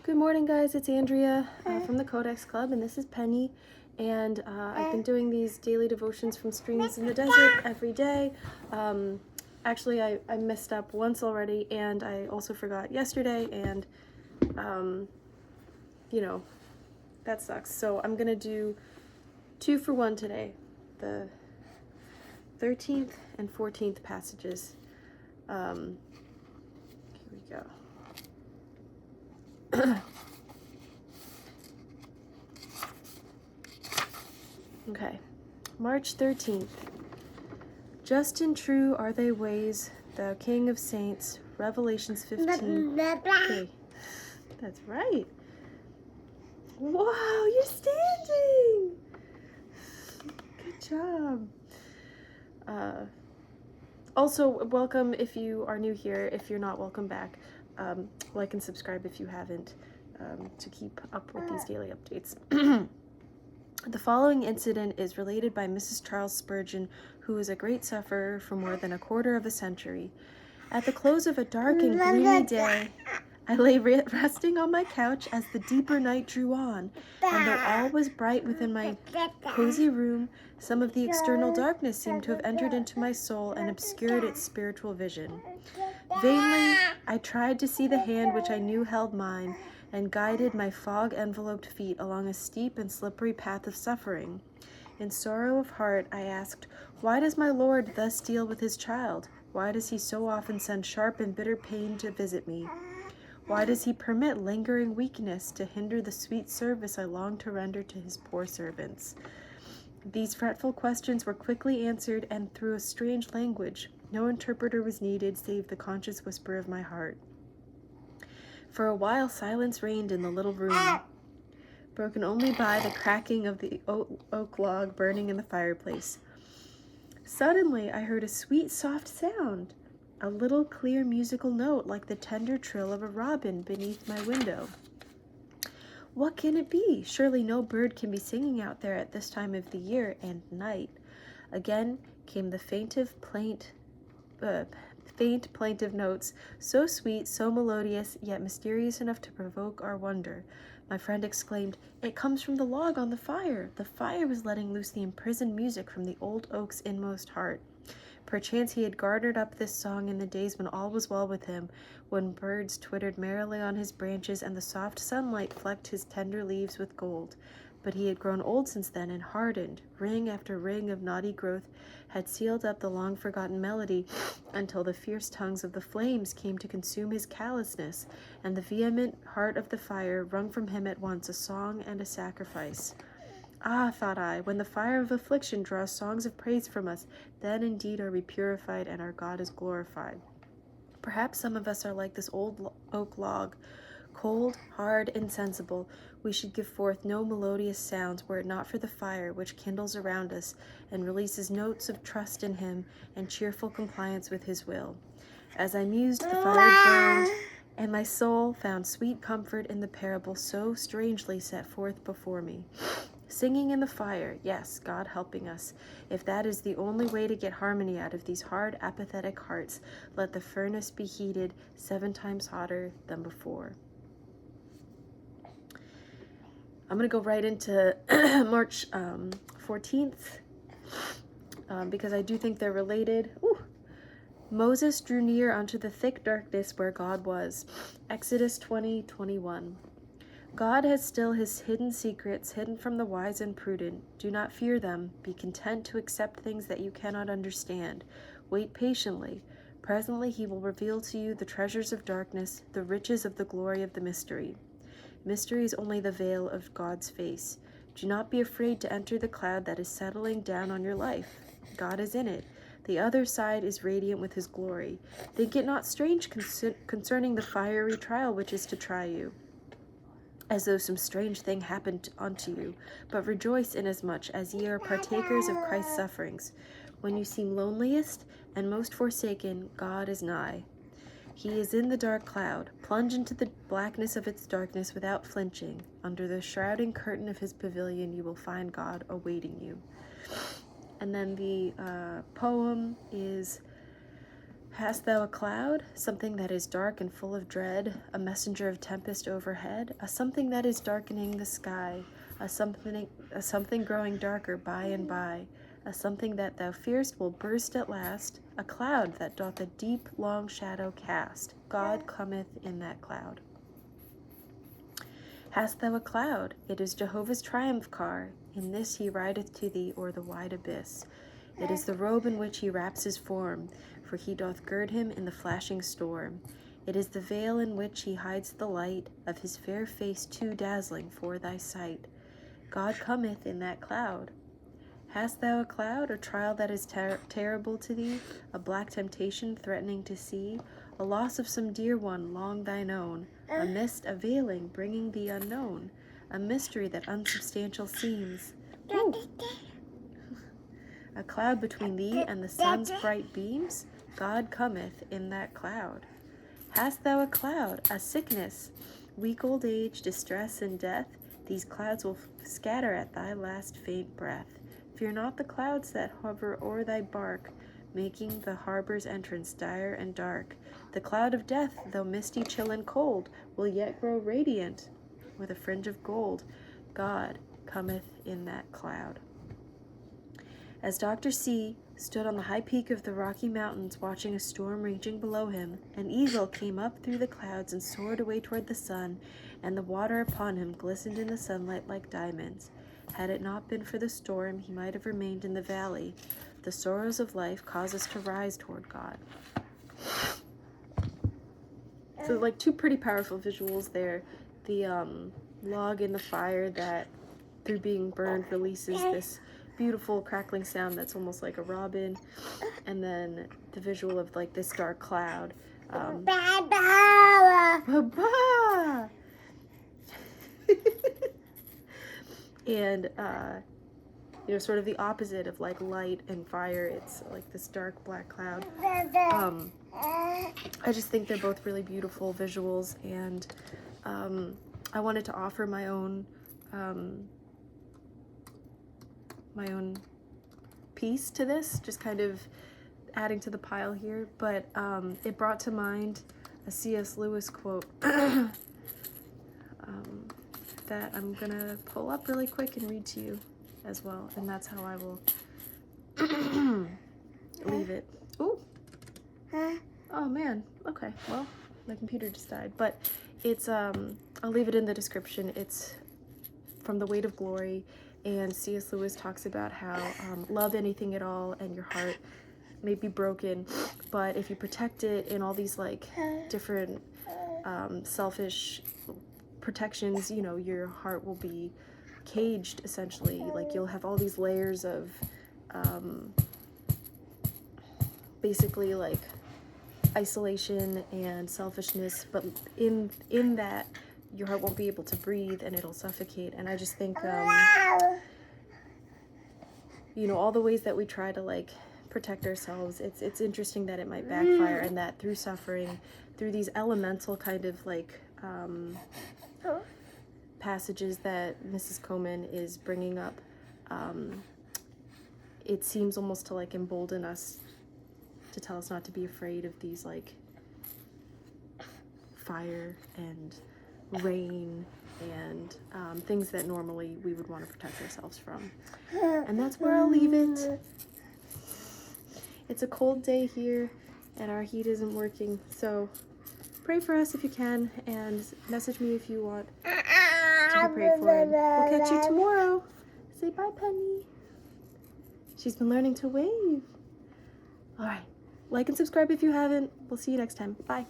Good morning, guys. It's Andrea from the Codex Club, and this is Penny. And I've been doing these daily devotions from streams in the desert every day. Actually, I messed up once already, and I also forgot yesterday, and that sucks. So I'm gonna do 2 for 1 today, the 13th and 14th passages. Here we go. Okay, March 13th. Just and true are thy ways, thou King of Saints. Revelations 15. Okay, that's right. Wow, you're standing! Good job. Also, welcome if you are new here. If you're not, welcome back. Like and subscribe if you haven't, to keep up with these daily updates. The following incident is related by Mrs. Charles Spurgeon, who was a great sufferer for more than a quarter of a century. At the close of a dark and gloomy day, I lay resting on my couch as the deeper night drew on, and though all was bright within my cozy room, some of the external darkness seemed to have entered into my soul and obscured its spiritual vision. Vainly, I tried to see the hand which I knew held mine, and guided my fog-enveloped feet along a steep and slippery path of suffering. In sorrow of heart, I asked, why does my Lord thus deal with his child? Why does he so often send sharp and bitter pain to visit me? Why does he permit lingering weakness to hinder the sweet service I long to render to his poor servants? These fretful questions were quickly answered, and through a strange language. No interpreter was needed save the conscious whisper of my heart. For a while silence reigned in the little room, broken only by the cracking of the oak log burning in the fireplace. Suddenly I heard a sweet, soft sound, a little clear musical note like the tender trill of a robin beneath my window. What can it be? Surely no bird can be singing out there at this time of the year and night. Again came the faint plaintive notes, so sweet, so melodious, yet mysterious enough to provoke our wonder. My friend exclaimed, "It comes from the log on the fire." The fire was letting loose the imprisoned music from the old oak's inmost heart. Perchance he had garnered up this song in the days when all was well with him, when birds twittered merrily on his branches and the soft sunlight flecked his tender leaves with gold. But he had grown old since then and hardened. Ring after ring of knotty growth had sealed up the long-forgotten melody until the fierce tongues of the flames came to consume his callousness, and the vehement heart of the fire wrung from him at once a song and a sacrifice. Ah, thought I, when the fire of affliction draws songs of praise from us, then indeed are we purified and our God is glorified. Perhaps some of us are like this old oak log, cold, hard, insensible. We should give forth no melodious sounds were it not for the fire which kindles around us and releases notes of trust in him and cheerful compliance with his will. As I mused, the fire burned, and my soul found sweet comfort in the parable so strangely set forth before me. Singing in the fire, yes, God helping us. If that is the only way to get harmony out of these hard, apathetic hearts, let the furnace be heated 7 times hotter than before. I'm going to go right into March 14th, because I do think they're related. Ooh. Moses drew near unto the thick darkness where God was. Exodus 20:21. God has still his hidden secrets, hidden from the wise and prudent. Do not fear them. Be content to accept things that you cannot understand. Wait patiently. Presently he will reveal to you the treasures of darkness, the riches of the glory of the mystery. Mystery is only the veil of God's face. Do not be afraid to enter the cloud that is settling down on your life. God is in it. The other side is radiant with his glory. Think it not strange concerning the fiery trial which is to try you, as though some strange thing happened unto you, but rejoice inasmuch as ye are partakers of Christ's sufferings. When you seem loneliest and most forsaken, God is nigh. He is in the dark cloud. Plunge into the blackness of its darkness without flinching. Under the shrouding curtain of his pavilion you will find God awaiting you. And then the poem is Hast thou a cloud, something that is dark and full of dread, a messenger of tempest overhead, a something that is darkening the sky, a something growing darker by and by, a something that thou fearest will burst at last, a cloud that doth a deep, long shadow cast, God cometh in that cloud. Hast thou a cloud? It is Jehovah's triumph car, in this he rideth to thee o'er the wide abyss. It is the robe in which he wraps his form, for he doth gird him in the flashing storm. It is the veil in which he hides the light of his fair face too dazzling for thy sight. God cometh in that cloud. Hast thou a cloud, a trial that is terrible to thee, a black temptation threatening to see, a loss of some dear one long thine own, a mist, a veiling, bringing the unknown, a mystery that unsubstantial seems, a cloud between thee and the sun's bright beams, God cometh in that cloud. Hast thou a cloud, a sickness, weak old age, distress, and death, these clouds will scatter at thy last faint breath. Fear not the clouds that hover o'er thy bark, making the harbor's entrance dire and dark. The cloud of death, though misty, chill, and cold, will yet grow radiant with a fringe of gold. God cometh in that cloud. As Dr. C stood on the high peak of the Rocky Mountains watching a storm raging below him, an eagle came up through the clouds and soared away toward the sun, and the water upon him glistened in the sunlight like diamonds. Had it not been for the storm, he might have remained in the valley. The sorrows of life cause us to rise toward God. So like two pretty powerful visuals there. The log in the fire that through being burned releases this beautiful crackling sound that's almost like a robin, and then the visual of like this dark cloud. And sort of the opposite of like light and fire. It's like this dark black cloud. I just think they're both really beautiful visuals, and I wanted to offer my own piece to this, just kind of adding to the pile here, but it brought to mind a C.S. Lewis quote that I'm gonna pull up really quick and read to you as well, and that's how I will leave it. Ooh. Oh man, okay, well, my computer just died, but it's, I'll leave it in the description. It's from The Weight of Glory, and C.S. Lewis talks about how love anything at all and your heart may be broken, but if you protect it in all these like different selfish protections, your heart will be caged essentially. Like you'll have all these layers of basically like isolation and selfishness, but in that your heart won't be able to breathe and it'll suffocate. And I just think all the ways that we try to like protect ourselves, it's interesting that it might backfire, and that through suffering, through these elemental kind of like passages that Mrs. Cowman is bringing up, it seems almost to like embolden us, to tell us not to be afraid of these like fire and rain and things that normally we would want to protect ourselves from. And that's where I'll leave it. It's a cold day here and our heat isn't working, so pray for us if you can, and message me if you want to be prayed for. We'll catch you tomorrow. Say bye, Penny. She's been learning to wave. All right. Like and subscribe if you haven't. We'll see you next time. Bye.